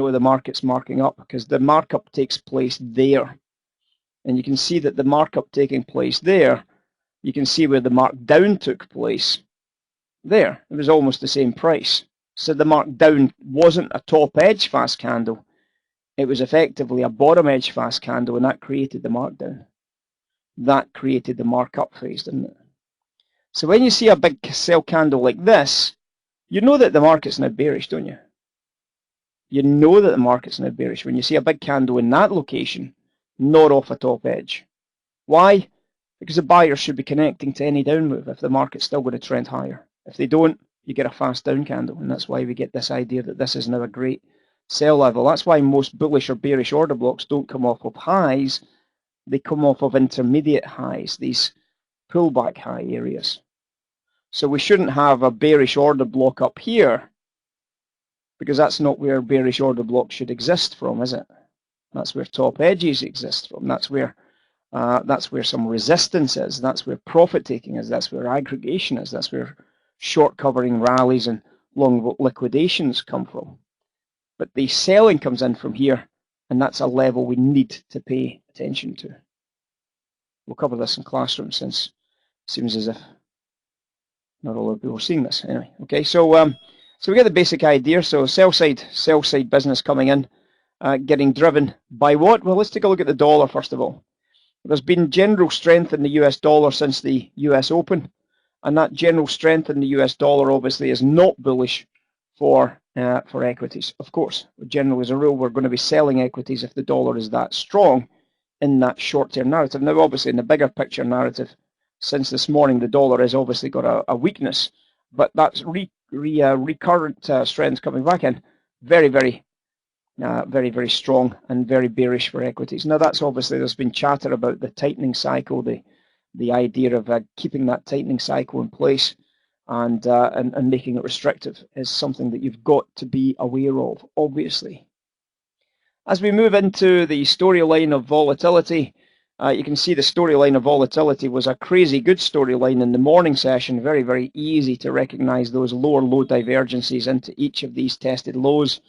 know the market's marking up? Because the markup takes place there. And you can see that the markup taking place there, you can see where the markdown took place. There, it was almost the same price. So the markdown wasn't a top edge fast candle. It was effectively a bottom edge fast candle, and that created the markdown. That created the markup phase, didn't it? So when you see a big sell candle like this, you know that the market's now bearish, don't you? You know that the market's now bearish when you see a big candle in that location, not off a top edge. Why? Because the buyers should be connecting to any down move if the market's still going to trend higher. If they don't, you get a fast down candle, and that's why we get this idea that this is now a great sell level. That's why most bullish or bearish order blocks don't come off of highs. They come off of intermediate highs, these pullback high areas. So we shouldn't have a bearish order block up here, because that's not where bearish order blocks should exist from, is it? That's where top edges exist from. That's where some resistance is. That's where profit taking is. That's where aggregation is. That's where short covering rallies and long liquidations come from. But the selling comes in from here, and that's a level we need to pay attention to. We'll cover this in classroom, since it seems as if not all of people are seeing this. Anyway, okay, so we get the basic idea. So sell side business coming in, getting driven by what? Well, let's take a look at the dollar first of all. There's been general strength in the US dollar since the US Open, and that general strength in the US dollar obviously is not bullish for equities. Of course, generally as a rule, we're going to be selling equities if the dollar is that strong in that short-term narrative. Now, obviously, in the bigger picture narrative, since this morning, the dollar has obviously got a weakness, but that's recurrent strength coming back in, very, very strong and very bearish for equities. Now, that's obviously, there's been chatter about the tightening cycle, the idea of keeping that tightening cycle in place and making it restrictive is something that you've got to be aware of, obviously. As we move into the storyline of volatility, you can see the storyline of volatility was a crazy good storyline in the morning session. Very, very easy to recognize those lower low divergences into each of these tested lows.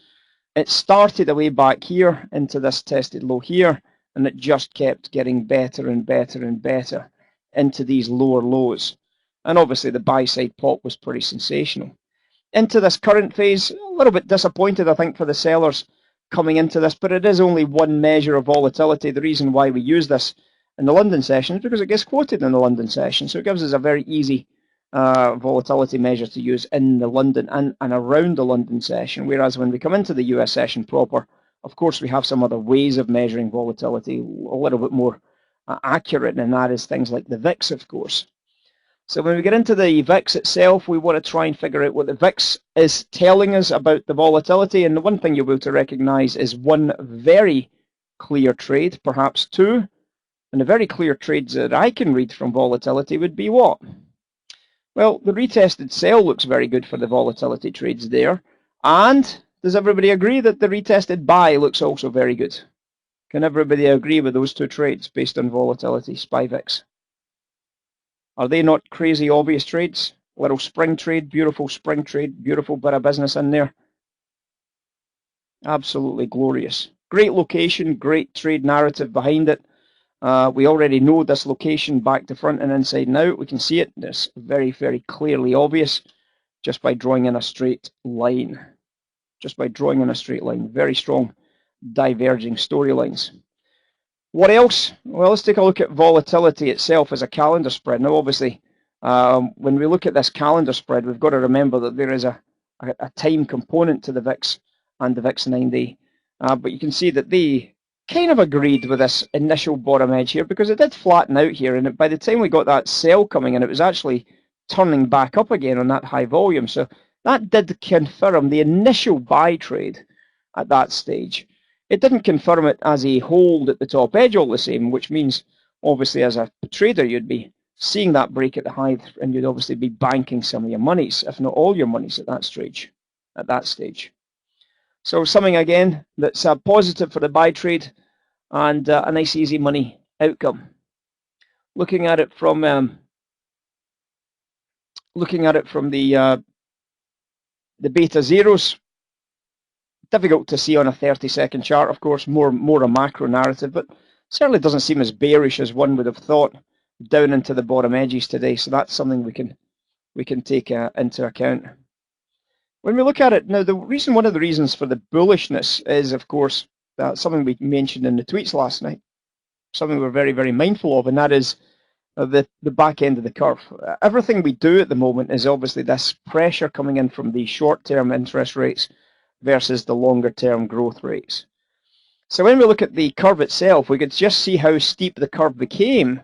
It started away back here into this tested low here, and it just kept getting better and better and better into these lower lows. And obviously the buy side pop was pretty sensational. Into this current phase, a little bit disappointed, I think, for the sellers coming into this, but it is only one measure of volatility. The reason why we use this in the London session is because it gets quoted in the London session, so it gives us a very easy volatility measure to use in the London and around the London session, whereas when we come into the US session proper, of course we have some other ways of measuring volatility, a little bit more accurate, and that is things like the VIX, of course. So when we get into the VIX itself, we want to try and figure out what the VIX is telling us about the volatility. And the one thing you'll be able to recognize is one very clear trade, perhaps two. And the very clear trades that I can read from volatility would be what? Well, the retested sell looks very good for the volatility trades there. And does everybody agree that the retested buy looks also very good? Can everybody agree with those two trades based on volatility, SPY VIX? Are they not crazy obvious trades? Little spring trade, beautiful spring trade, beautiful bit of business in there. Absolutely glorious. Great location, great trade narrative behind it. We already know this location back to front and inside and out. We can see it. It's very, very clearly obvious just by drawing in a straight line. Just by drawing in a straight line. Very strong diverging storylines. What else? Well, let's take a look at volatility itself as a calendar spread. Now, obviously, when we look at this calendar spread, we've got to remember that there is a time component to the VIX and the VIX 9-day. But you can see that they kind of agreed with this initial bottom edge here, because it did flatten out here, and by the time we got that sell coming in, it was actually turning back up again on that high volume. So that did confirm the initial buy trade at that stage. It didn't confirm it as a hold at the top edge all the same, which means obviously as a trader you'd be seeing that break at the high, and you'd obviously be banking some of your monies, if not all your monies at that stage. So something again that's positive for the buy trade and a nice easy money outcome. Looking at it from the beta zeros, Difficult to see on a 30-second chart, of course, more a macro narrative, but certainly doesn't seem as bearish as one would have thought down into the bottom edges today. So that's something we can take into account. When we look at it now, one of the reasons for the bullishness is, of course, something we mentioned in the tweets last night, something we're very, very mindful of, and that is the back end of the curve. Everything we do at the moment is obviously this pressure coming in from the short-term interest rates versus the longer-term growth rates. So when we look at the curve itself, we could just see how steep the curve became,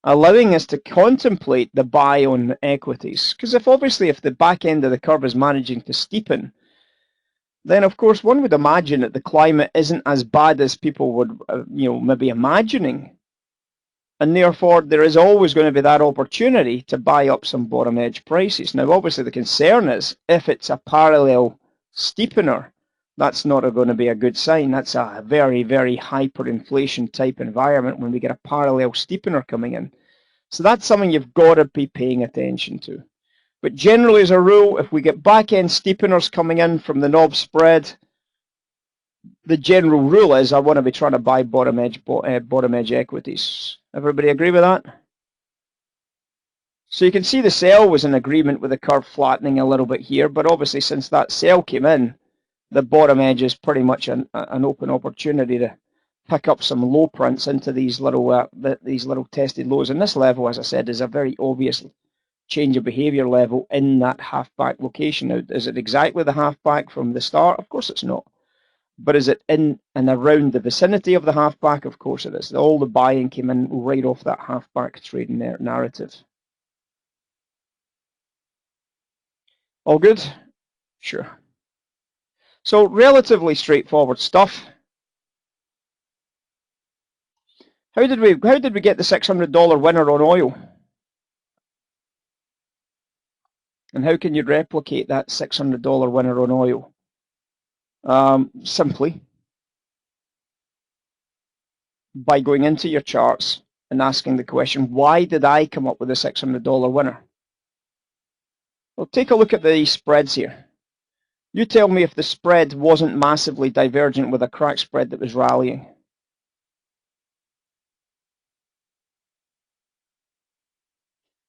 allowing us to contemplate the buy on equities. Because if the back end of the curve is managing to steepen, then of course one would imagine that the climate isn't as bad as people would maybe imagining. And therefore, there is always going to be that opportunity to buy up some bottom edge prices. Now, obviously, the concern is if it's a parallel steepener, that's not going to be a good sign. That's a very, very hyperinflation type environment when we get a parallel steepener coming in. So that's something you've got to be paying attention to. But generally, as a rule, if we get back end steepeners coming in from the knob spread, the general rule is I want to be trying to buy bottom edge equities. Everybody agree with that? So you can see the sell was in agreement with the curve flattening a little bit here, but obviously since that sell came in, the bottom edge is pretty much an open opportunity to pick up some low prints into these little tested lows. And this level, as I said, is a very obvious change of behavior level in that half-back location. Now, is it exactly the half-back from the start? Of course it's not. But is it in and around the vicinity of the halfback? Of course it is. All the buying came in right off that halfback trading narrative. All good? Sure. So relatively straightforward stuff. How did we get the $600 winner on oil? And how can you replicate that $600 winner on oil? Simply by going into your charts and asking the question, why did I come up with a $600 winner? Well, take a look at the spreads here. You tell me if the spread wasn't massively divergent with a crack spread that was rallying.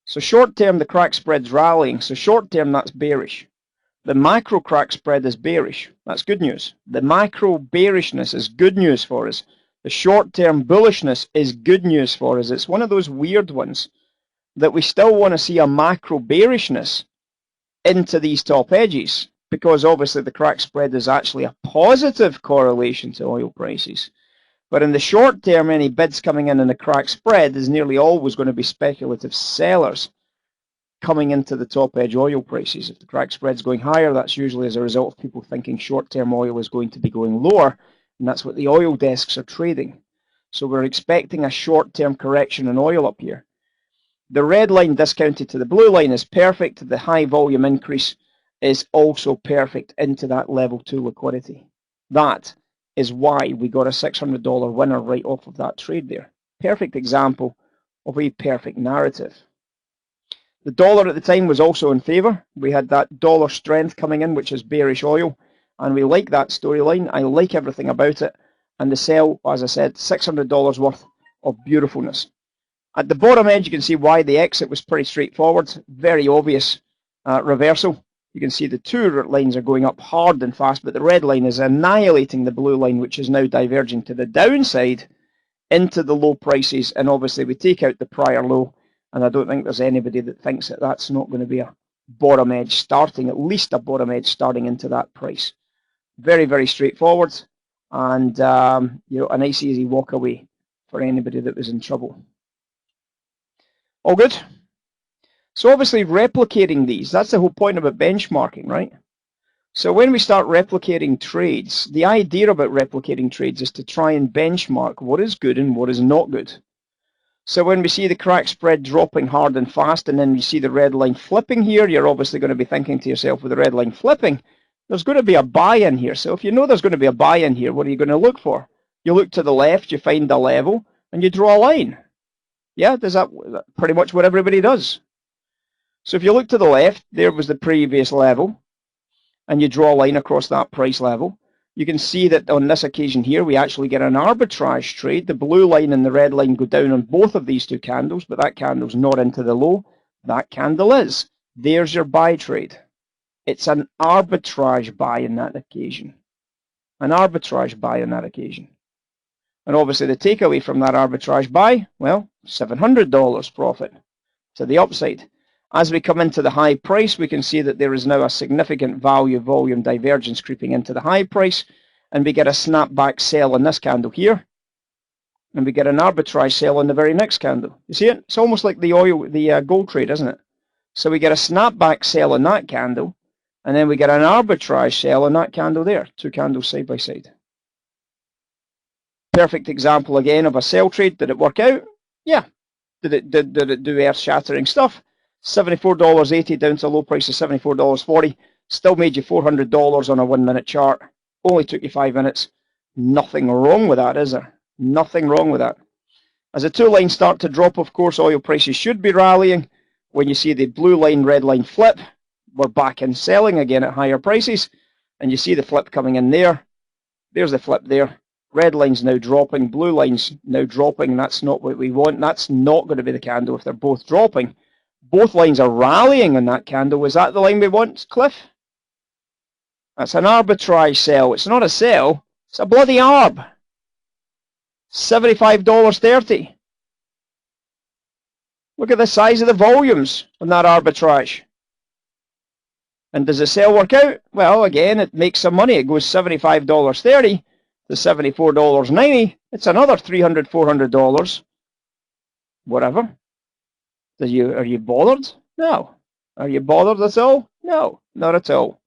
So short term, the crack spread's rallying. So short term, that's bearish. The macro crack spread is bearish. That's good news. The macro bearishness is good news for us. The short-term bullishness is good news for us. It's one of those weird ones that we still want to see a macro bearishness into these top edges, because obviously the crack spread is actually a positive correlation to oil prices. But in the short term, any bids coming in the crack spread is nearly always going to be speculative sellers coming into the top edge oil prices. If the crack spread's going higher, that's usually as a result of people thinking short-term oil is going to be going lower, and that's what the oil desks are trading. So we're expecting a short-term correction in oil up here. The red line discounted to the blue line is perfect. The high volume increase is also perfect into that level 2 liquidity. That is why we got a $600 winner right off of that trade there. Perfect example of a perfect narrative. The dollar at the time was also in favor. We had that dollar strength coming in, which is bearish oil, and we like that storyline. I like everything about it. And the sell, as I said, $600 worth of beautifulness. At the bottom edge, you can see why the exit was pretty straightforward. Very obvious reversal. You can see the two lines are going up hard and fast, but the red line is annihilating the blue line, which is now diverging to the downside into the low prices. And obviously, we take out the prior low. And I don't think there's anybody that thinks that that's not going to be a bottom edge starting, at least a bottom edge starting into that price. Very, very straightforward, and a nice easy walk away for anybody that was in trouble. All good? So obviously replicating these, that's the whole point about benchmarking, right? So when we start replicating trades, the idea about replicating trades is to try and benchmark what is good and what is not good. So when we see the crack spread dropping hard and fast, and then you see the red line flipping here, you're obviously going to be thinking to yourself, with the red line flipping, there's going to be a buy in here. So if you know there's going to be a buy in here, what are you going to look for? You look to the left, you find a level, and you draw a line. Yeah, does that pretty much what everybody does? So if you look to the left, there was the previous level, and you draw a line across that price level. You can see that on this occasion here, we actually get an arbitrage trade. The blue line and the red line go down on both of these two candles, but that candle's not into the low. That candle is. There's your buy trade. It's an arbitrage buy in that occasion. An arbitrage buy on that occasion. And obviously the takeaway from that arbitrage buy, well, $700 profit to the upside. As we come into the high price, we can see that there is now a significant value volume divergence creeping into the high price, and we get a snapback sell on this candle here, and we get an arbitrage sell on the very next candle. You see it? It's almost like the gold trade, isn't it? So we get a snapback sell on that candle, and then we get an arbitrage sell on that candle there. Two candles side by side. Perfect example again of a sell trade. Did it work out? Yeah. Did it do earth-shattering stuff? $74.80 down to a low price of $74.40. Still made you $400 on a 1 minute chart. Only took you 5 minutes. Nothing wrong with that, is there? Nothing wrong with that. As the two lines start to drop, of course, oil prices should be rallying. When you see the blue line, red line flip, we're back in selling again at higher prices. And you see the flip coming in there. There's the flip there. Red line's now dropping. Blue line's now dropping. That's not what we want. That's not going to be the candle if they're both dropping. Both lines are rallying on that candle. Is that the line we want, Cliff? That's an arbitrage sell. It's not a sell. It's a bloody arb. $75.30. Look at the size of the volumes on that arbitrage. And does the sell work out? Well, again, it makes some money. It goes $75.30 to $74.90. It's another $300, $400. Whatever. Are you bothered? No. Are you bothered at all? No, not at all.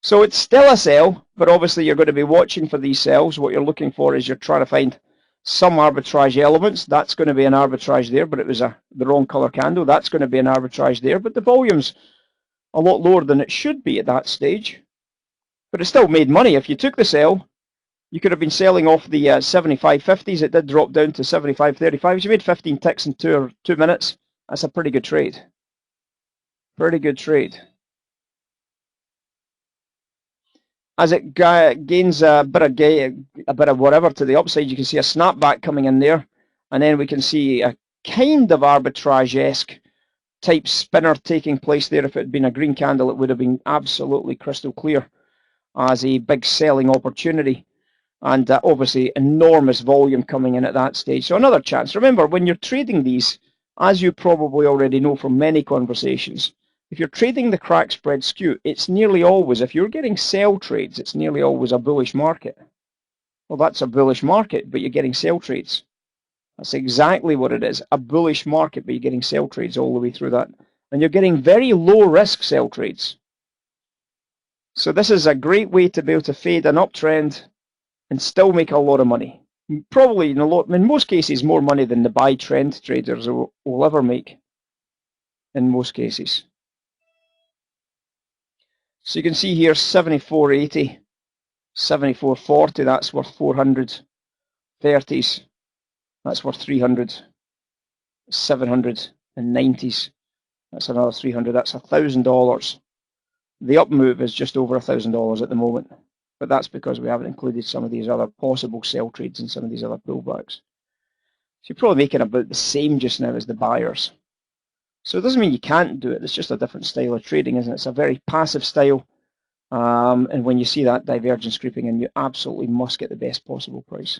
So it's still a sell, but obviously you're going to be watching for these sells. What you're looking for is you're trying to find some arbitrage elements. That's going to be an arbitrage there, but it was the wrong color candle. That's going to be an arbitrage there, but the volume's a lot lower than it should be at that stage. But it still made money. If you took the sell, you could have been selling off the 75.50s. It did drop down to 75.35s. You made 15 ticks in 2 minutes. That's a pretty good trade. Pretty good trade. As it gains a bit of whatever to the upside, you can see a snapback coming in there, and then we can see a kind of arbitrage-esque type spinner taking place there. If it had been a green candle, it would have been absolutely crystal clear as a big selling opportunity, and obviously enormous volume coming in at that stage. So another chance. Remember, when you're trading these, as you probably already know from many conversations, if you're trading the crack spread skew, it's nearly always, if you're getting sell trades, it's nearly always a bullish market. Well, that's a bullish market, but you're getting sell trades. That's exactly what it is, a bullish market, but you're getting sell trades all the way through that. And you're getting very low risk sell trades. So this is a great way to be able to fade an uptrend and still make a lot of money. Probably in most cases more money than the buy trend traders will ever make in most cases. So you can see here 74.80, 74.40, that's worth 400. 30s, that's worth 300. 790s, that's another 300. That's $1,000. The up move is just over $1,000 at the moment. But that's because we haven't included some of these other possible sell trades and some of these other pullbacks. So you're probably making about the same just now as the buyers. So it doesn't mean you can't do it. It's just a different style of trading, isn't it? It's a very passive style. And when you see that divergence creeping in, you absolutely must get the best possible price.